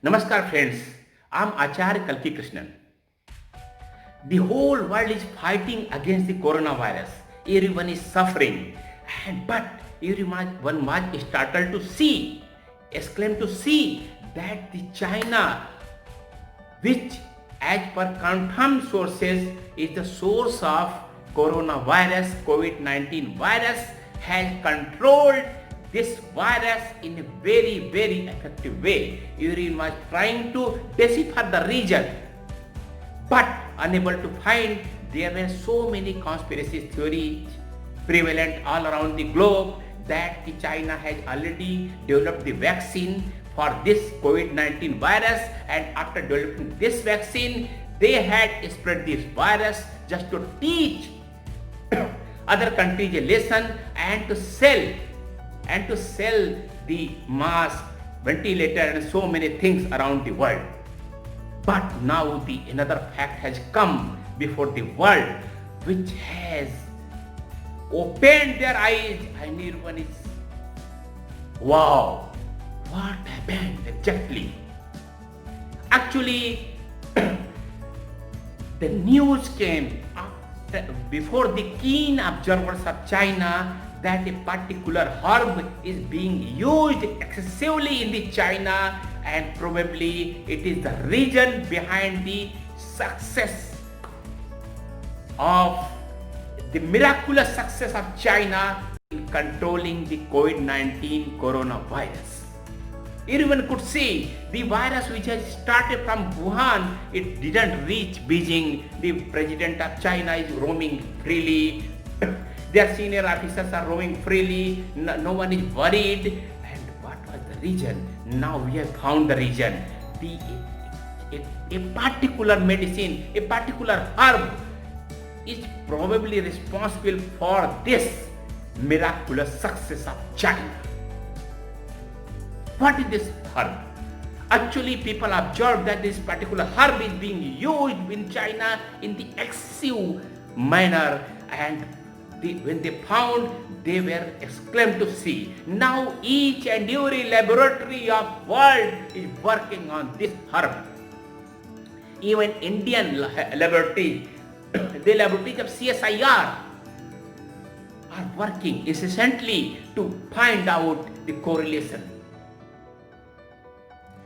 Namaskar friends, I am Acharya Kalki Krishnan. The whole world is fighting against the coronavirus. Everyone is suffering. But everyone was startled to see, exclaimed to see that the China, which as per confirmed sources is the source of coronavirus, COVID-19 virus, has controlled this virus in a very, very effective way. Everyone was trying to decipher the region, but unable to find. There were so many conspiracy theories prevalent all around the globe that China has already developed the vaccine for this COVID-19 virus, and after developing this vaccine, they had spread this virus just to teach other countries a lesson and to sell the mask, ventilator and so many things around the world. But now another fact has come before the world which has opened their eyes, and everyone is, wow, what happened exactly? Actually, the news came before the keen observers of China that a particular herb is being used excessively in the China, and probably it is the reason behind the success of the miraculous success of China in controlling the COVID-19 coronavirus. Everyone could see the virus which has started from Wuhan, it didn't reach Beijing. The president of China is roaming freely. Their senior officers are roaming freely. No one is worried. And what was the reason? Now we have found the reason. A particular medicine, a particular herb is probably responsible for this miraculous success of China. What is this herb? Actually, people observed that this particular herb is being used in China in the excessive manner, and when they found, they were exclaimed to see. Now each and every laboratory of world is working on this herb. Even Indian laboratories, the laboratories of CSIR are working incessantly to find out the correlation.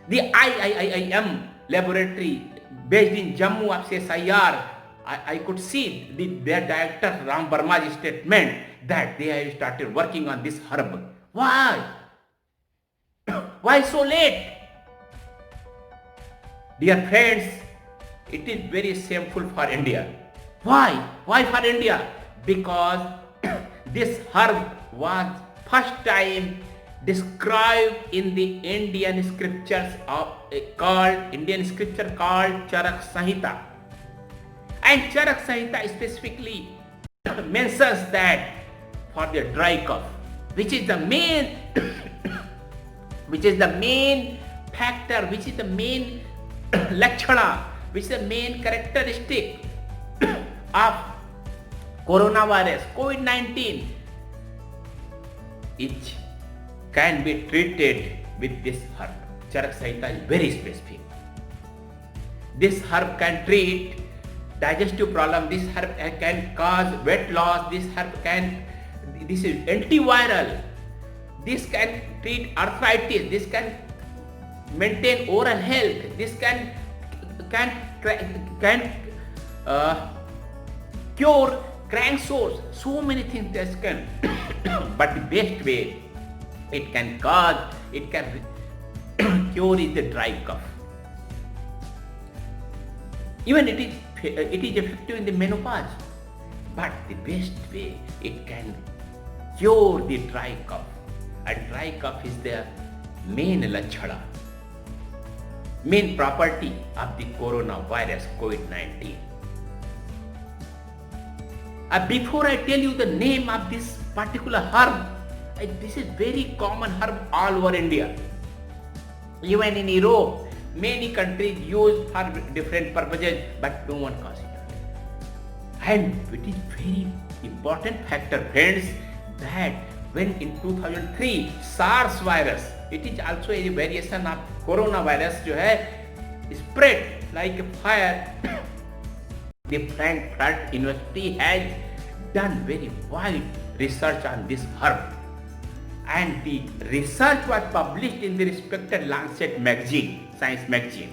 The IIIM laboratory based in Jammu of CSIR, I could see their director Ram Verma's statement that they have started working on this herb. Why? Why so late? Dear friends, it is very shameful for India. Why? Why for India? Because this herb was first time described in the Indian scriptures called Charak Samhita. And Charak Samhita specifically mentions that for the dry cough, which is the main factor, which is the main lakshana, which is the main characteristic of coronavirus, COVID-19, it can be treated with this herb. Charak Samhita is very specific. This herb can treat digestive problem, this herb can cause weight loss, this is antiviral, this can treat arthritis, this can maintain oral health, this can cure crank sores, so many things this can. But the best way it can cure is the dry cough. Even it is effective in the menopause, but the best way it can cure the dry cough, and dry cough is the main lakshana, main property of the coronavirus COVID-19. Before I tell you the name of this particular herb, this is very common herb all over India. Even in Europe, many countries use for different purposes, but no one calls it. And it is very important factor, friends, that when in 2003 SARS virus, it is also a variation of coronavirus जो है spread like a fire. The Frankfurt University has done very wide research on this herb, and the research was published in the respected Lancet magazine, science magazine.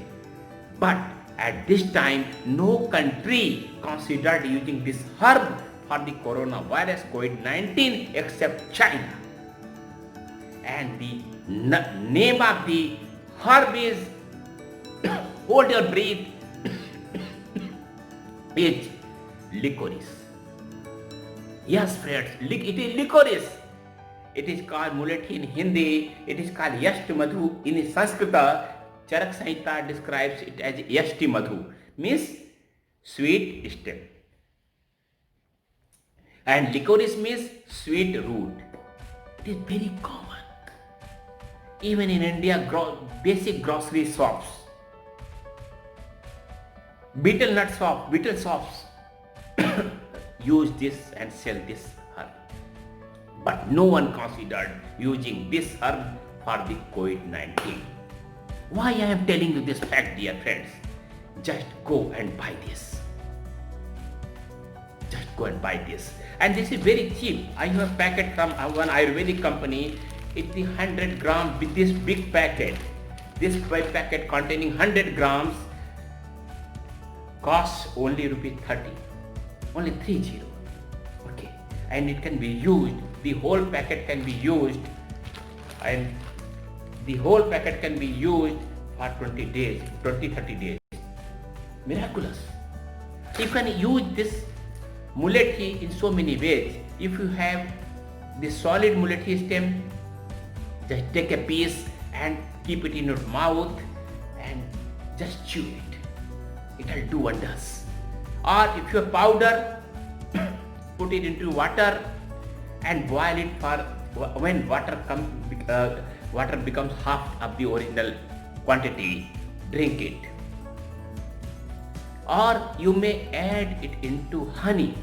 But at this time, no country considered using this herb for the coronavirus COVID-19 except China. And the name of the herb is, hold your breath, is licorice. Yes friends, it is licorice. It is called mulethi in Hindi. It is called Yashti Madhu in Sanskrit. Charak Samhita describes it as Yashti Madhu, means sweet stem. And licorice means sweet root. It is very common. Even in India, basic grocery shops, betel shops use this and sell this herb. But no one considered using this herb for the COVID-19. Why I am telling you this fact, dear friends? Just go and buy this. Just go and buy this. And this is very cheap. I have a packet from one Ayurvedic company. It's the 100 gram with this big packet. This packet containing 100 grams costs only rupees 30. Only 30. Okay. And it can be used. The whole packet can be used. And the whole packet can be used for 20 days, 30 days. Miraculous. You can use this mulethi in so many ways. If you have the solid mulethi stem, just take a piece and keep it in your mouth and just chew it. It will do wonders. Or if you have powder, put it into water and boil it for when water becomes half of the original quantity, drink it. Or you may add it into honey,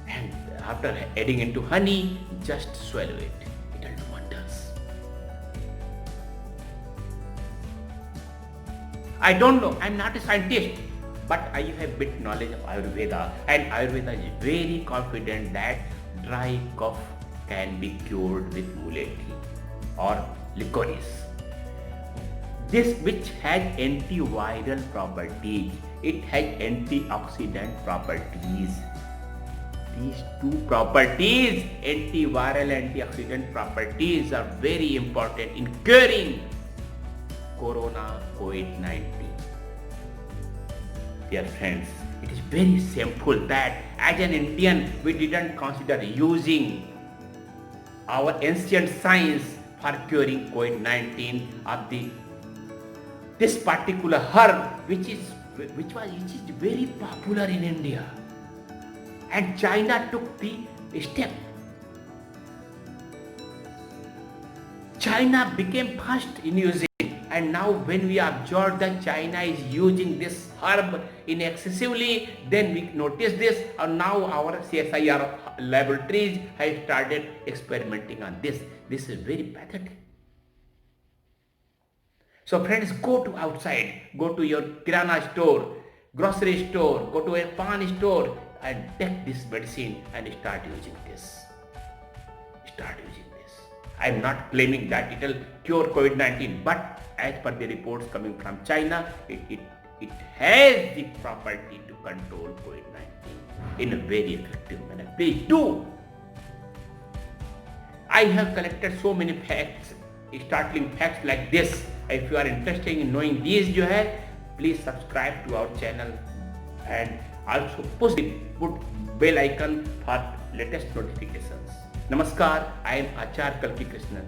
and after adding into honey, just swallow it. It will do wonders. I don't know, I am not a scientist, but I have a bit knowledge of Ayurveda, and Ayurveda is very confident that dry cough can be cured with mulethi or licorice. This which has antiviral properties, it has antioxidant properties. These two properties, antiviral and antioxidant properties, are very important in curing corona COVID-19. Dear friends, it is very shameful that as an Indian we didn't consider using our ancient science for curing COVID-19 of this particular herb which is very popular in India, and China took the step. China became first in using, and now when we observe that China is using this herb in excessively, then we notice this, and now our CSIR laboratories have started experimenting on this. This is very pathetic. So friends, go to outside, go to your kirana store, grocery store, go to a pan store and take this medicine and start using this. Start using this. I am not claiming that it will cure COVID-19, but as per the reports coming from China, it has the property to control COVID-19 in a very effective manner. Please do. I have collected so many facts, startling facts like this. If you are interested in knowing these, please subscribe to our channel and also put bell icon for latest notifications. Namaskar, I am Acharya Kalki Krishnan.